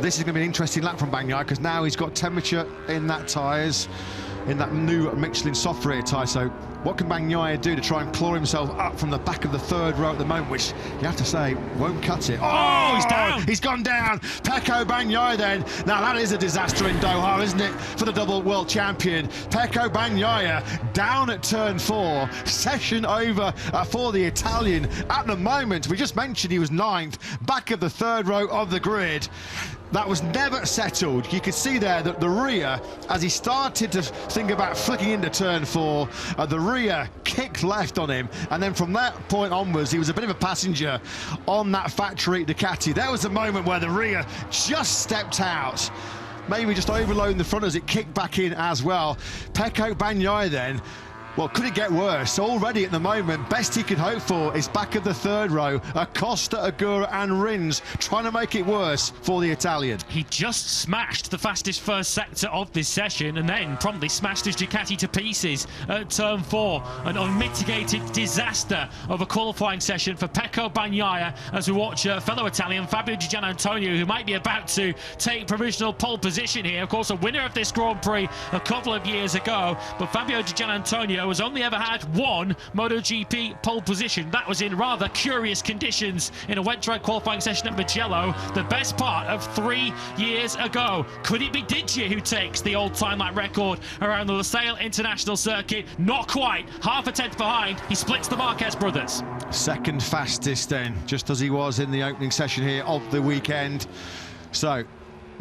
this is going to be an interesting lap from Bagnaia, because now he's got temperature in that tyres, in that new Michelin soft rear tyre. So what can Bagnaia do to try and claw himself up from the back of the third row at the moment, which you have to say won't cut it. Oh, he's down! He's gone down! Pecco Bagnaia then. Now that is a disaster in Doha, isn't it, for the double world champion. Pecco Bagnaia down at turn 4. Session over for the Italian. At the moment, we just mentioned he was 9th, back of the third row of the grid. That was never settled. You could see there that the rear, as he started to think about flicking into turn 4, the rear kicked left on him, and then from that point onwards, he was a bit of a passenger on that factory Ducati. There was a moment where the rear just stepped out, maybe just overloading the front as it kicked back in as well. Pecco Bagnaia then, well, could it get worse? Already at the moment, best he could hope for is back of the third row. Acosta, Agura and Rins trying to make it worse for the Italian. He just smashed the fastest first sector of this session and then promptly smashed his Ducati to pieces at turn 4. An unmitigated disaster of a qualifying session for Pecco Bagnaia as we watch fellow Italian Fabio Di Giannantonio, who might be about to take provisional pole position here. Of course, a winner of this Grand Prix a couple of years ago, but Fabio Di Giannantonio has only ever had one MotoGP pole position. That was in rather curious conditions in a wet track qualifying session at Mugello, the best part of 3 years ago. Could it be Digia who takes the all-time lap record around the Losail International Circuit? Not quite. Half a tenth behind. He splits the Marquez brothers. Second fastest then, just as he was in the opening session here of the weekend. So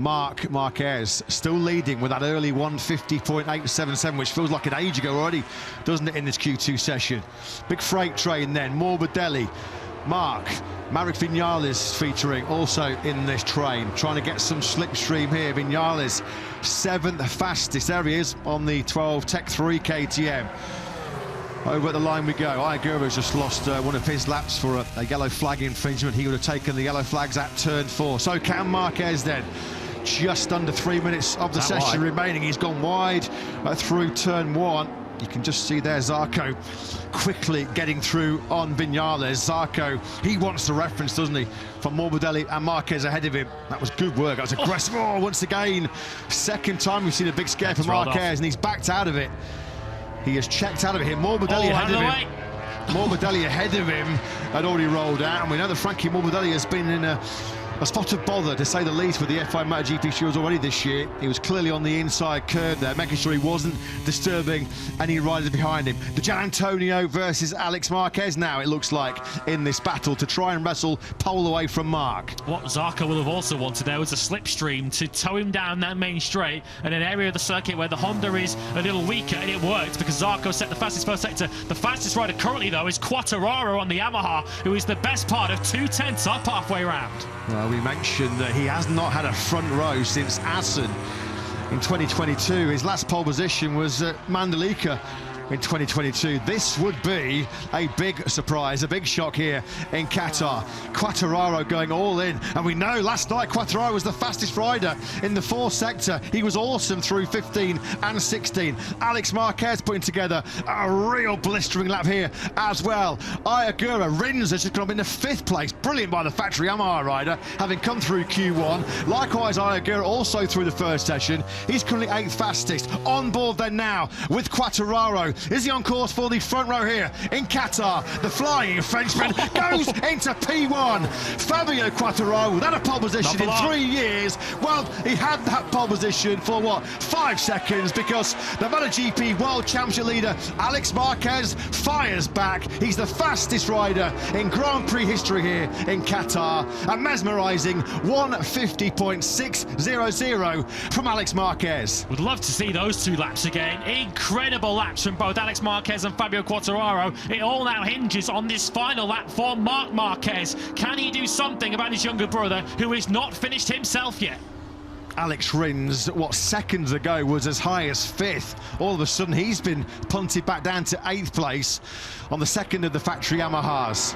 Marc Marquez still leading with that early 150.877, which feels like an age ago already, doesn't it, in this Q2 session. Big freight train then, Morbidelli, Marc, Maverick Vinales featuring also in this train, trying to get some slipstream here. Vinales, 7th fastest, there he is on the 12 Tech 3 KTM. Over at the line we go. Ayagura's just lost one of his laps for a yellow flag infringement. He would have taken the yellow flags at turn 4. So can Marquez then. Just under 3 minutes of the session remaining. He's gone wide through turn 1. You can just see there Zarco quickly getting through on Vinales. Zarco, he wants the reference, doesn't he, from Morbidelli and Marquez ahead of him. That was good work. That was aggressive. Oh, once again, second time we've seen a big scare from Marquez, and he's backed out of it. He has checked out of it here. Morbidelli ahead of him. Morbidelli ahead of him had already rolled out, and we know that Frankie Morbidelli has been in a spot of bother, to say the least, with the F1 MotoGP Shields already this year. He was clearly on the inside curve there, making sure he wasn't disturbing any riders behind him. Di Giannantonio versus Alex Marquez now, it looks like, in this battle to try and wrestle pole away from Marc. What Zarco will have also wanted there was a slipstream to tow him down that main straight in an area of the circuit where the Honda is a little weaker, and it worked because Zarco set the fastest first sector. The fastest rider currently, though, is Quartararo on the Yamaha, who is the best part of 2/10 up halfway round. Well, we mentioned that he has not had a front row since Assen in 2022. His last pole position was at Mandalika in 2022. This would be a big surprise, a big shock here in Qatar. Quartararo going all in, and we know last night Quartararo was the fastest rider in the 4th sector. He was awesome through 15 and 16. Alex Marquez putting together a real blistering lap here as well. Ayagura, Rins has just gone up into 5th place. Brilliant by the factory Yamaha rider, having come through Q1. Likewise, Ayagura also through the first session. He's currently 8th fastest. On board then now with Quartararo. Is he on course for the front row here in Qatar? The flying Frenchman goes into P1. Fabio Quartararo without a pole position in 3 years. Well, he had that pole position for, what, 5 seconds, because the MotoGP World Championship leader, Alex Marquez, fires back. He's the fastest rider in Grand Prix history here in Qatar. A mesmerising 150.600 from Alex Marquez. Would love to see those 2 laps again. Incredible laps from both Alex Marquez and Fabio Quartararo. It all now hinges on this final lap for Marc Marquez. Can he do something about his younger brother, who is not finished himself yet? Alex Rins, what seconds ago was as high as 5th. All of a sudden he's been punted back down to 8th place on the second of the factory Yamahas.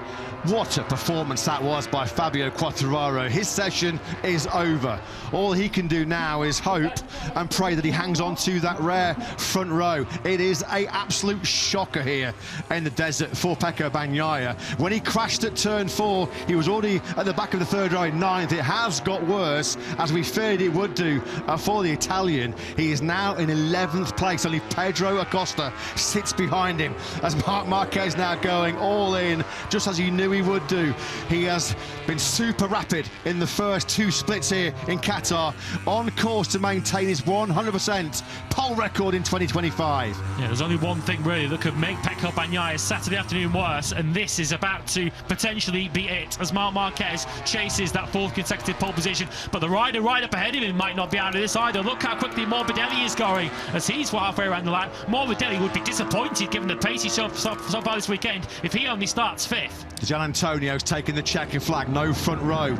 What a performance that was by Fabio Quartararo. His session is over. All he can do now is hope and pray that he hangs on to that rare front row. It is an absolute shocker here in the desert for Pecco Bagnaia. When he crashed at turn 4, he was already at the back of the third row in 9th. It has got worse, as we feared it would do for the Italian. He is now in 11th place. Only Pedro Acosta sits behind him as Marc Marquez now going all in, just as he knew he would do. He has been super rapid in the first 2 splits here in Qatar, on course to maintain his 100% pole record in 2025. Yeah, there's only one thing really that could make Pecco Bagnaia's Saturday afternoon worse, and this is about to potentially be it, as Marc Marquez chases that 4th consecutive pole position. But the rider right up ahead of him might not be out of this either. Look how quickly Morbidelli is going as he's halfway around the lap. Morbidelli would be disappointed, given the pace he saw so far this weekend, if he only starts 5th. Gian Antonio's taking the checkered flag, no front row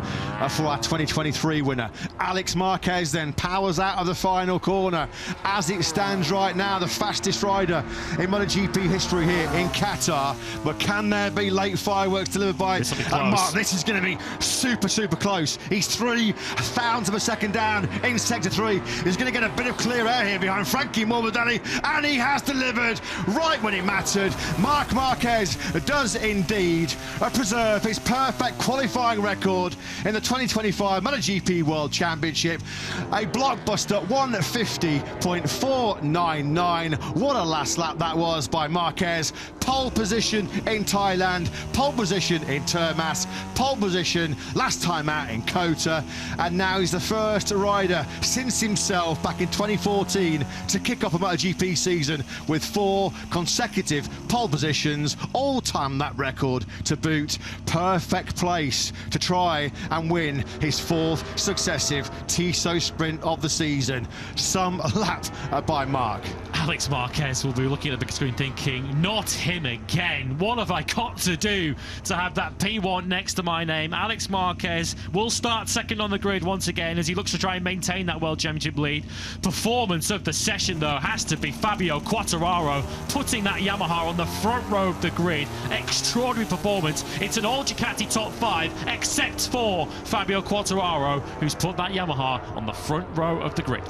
for our 2023 winner. Alex Marquez then powers out of the final corner. As it stands right now, the fastest rider in MotoGP history here in Qatar. But can there be late fireworks delivered by Marc? This is going to be super, super close. He's 3,000 of a second down in sector 3. He's going to get a bit of clear air here behind Frankie Morbidelli, and he has delivered right when it mattered. Marc Marquez does indeed preserve his perfect qualifying record in the 2025 MotoGP World Championship. A blockbuster 150.499. What a last lap that was by Marquez. Pole position in Thailand, pole position in Termas, pole position last time out in Kota, and now he's the first rider since himself back in 2014 to kick off a MotoGP season with 4 consecutive pole positions, all-time that record to boot. Perfect place to try and win his 4th successive Tissot sprint of the season. Some lap by Marc. Alex Marquez will be looking at the big screen thinking, not him again. What have I got to do to have that P1 next to my name? Alex Marquez will start 2nd on the grid once again as he looks to try and maintain that World Championship lead. Performance of the session, though, has to be Fabio Quartararo, putting that Yamaha on the front row of the grid. Extraordinary performance. It's an all Ducati top 5, except for Fabio Quartararo, who's put that Yamaha on the front row of the grid.